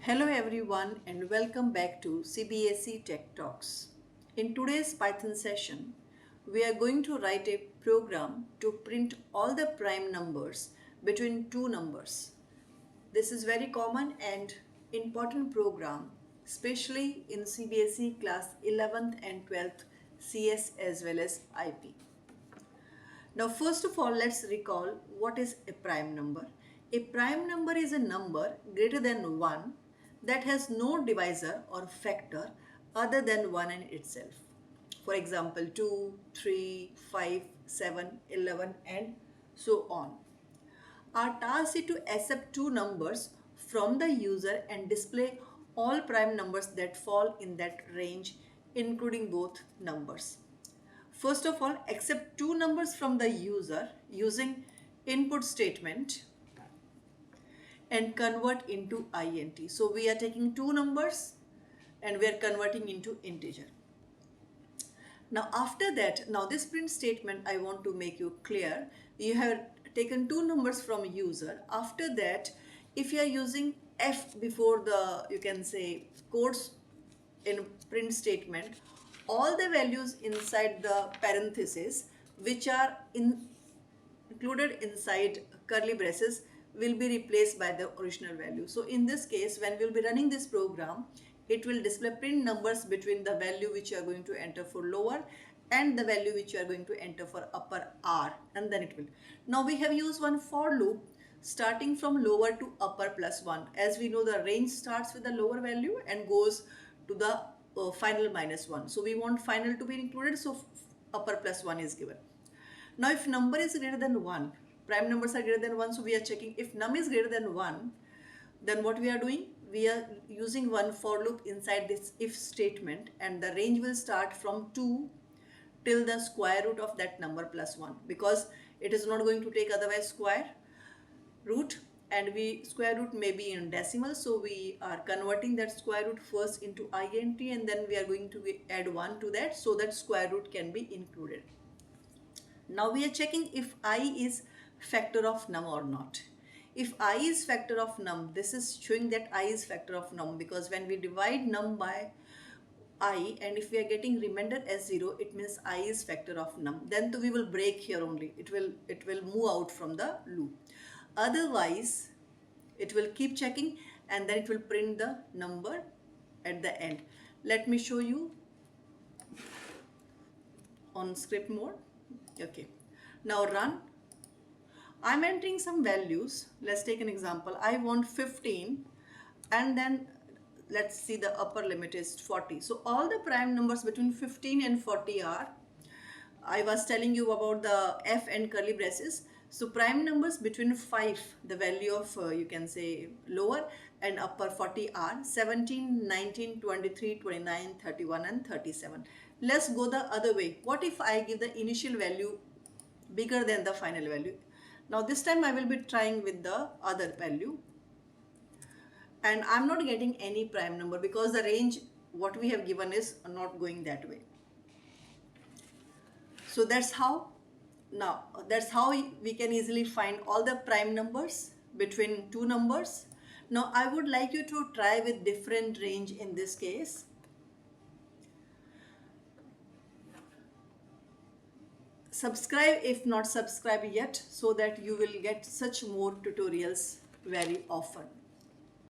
Hello everyone and welcome back to CBSE Tech Talks. In today's Python session, we are going to write a program to print all the prime numbers between two numbers. This is very common and important program, especially in CBSE class 11th and 12th CS as well as IP. Now, first of all, let's recall what is a prime number. A prime number is a number greater than 1 that has no divisor or factor other than 1 in itself. For example, 2, 3, 5, 7, 11 and so on. Our task is to accept two numbers from the user and display all prime numbers that fall in that range, including both numbers. First of all, accept two numbers from the user using input statement and convert into int. So we are taking two numbers and we are converting into integer. Now after that, now this print statement I want to make you clear. You have taken two numbers from user. After that, if you are using f before the, you can say, quotes in print statement, all the values inside the parenthesis which are included inside curly braces will be replaced by the original value. So in this case, when we will be running this program, it will display print numbers between the value which you are going to enter for lower and the value which you are going to enter for upper R, and then it will. Now we have used one for loop starting from lower to upper plus 1. As we know, the range starts with the lower value and goes to the final minus 1. So we want final to be included, so upper plus 1 is given. Now if number is greater than 1, prime numbers are greater than 1, so we are checking if num is greater than 1, then what we are doing? We are using one for loop inside this if statement, and the range will start from 2 till the square root of that number plus 1, because it is not going to take otherwise square root, and we square root may be in decimal, so we are converting that square root first into int, and then we are going to add 1 to that so that square root can be included. Now we are checking if I is factor of num or not. If I is factor of num, this is showing that I is factor of num, because when we divide num by I and if we are getting remainder as 0, it means I is factor of num. Then we will break here only. It will move out from the loop. Otherwise, it will keep checking and then it will print the number at the end. Let me show you on script mode. Okay. Now run. I'm entering some values. Let's take an example. I want 15 and then let's see the upper limit is 40. So all the prime numbers between 15 and 40 are, I was telling you about the f and curly braces. So prime numbers between 5, the value of you can say lower and upper 40 are 17, 19, 23, 29, 31 and 37. Let's go the other way. What if I give the initial value bigger than the final value? Now this time I will be trying with the other value. And I'm not getting any prime number because the range what we have given is not going that way. So that's how we can easily find all the prime numbers between two numbers. Now I would like you to try with different range in this case. Subscribe if not subscribed yet, so that you will get such more tutorials very often.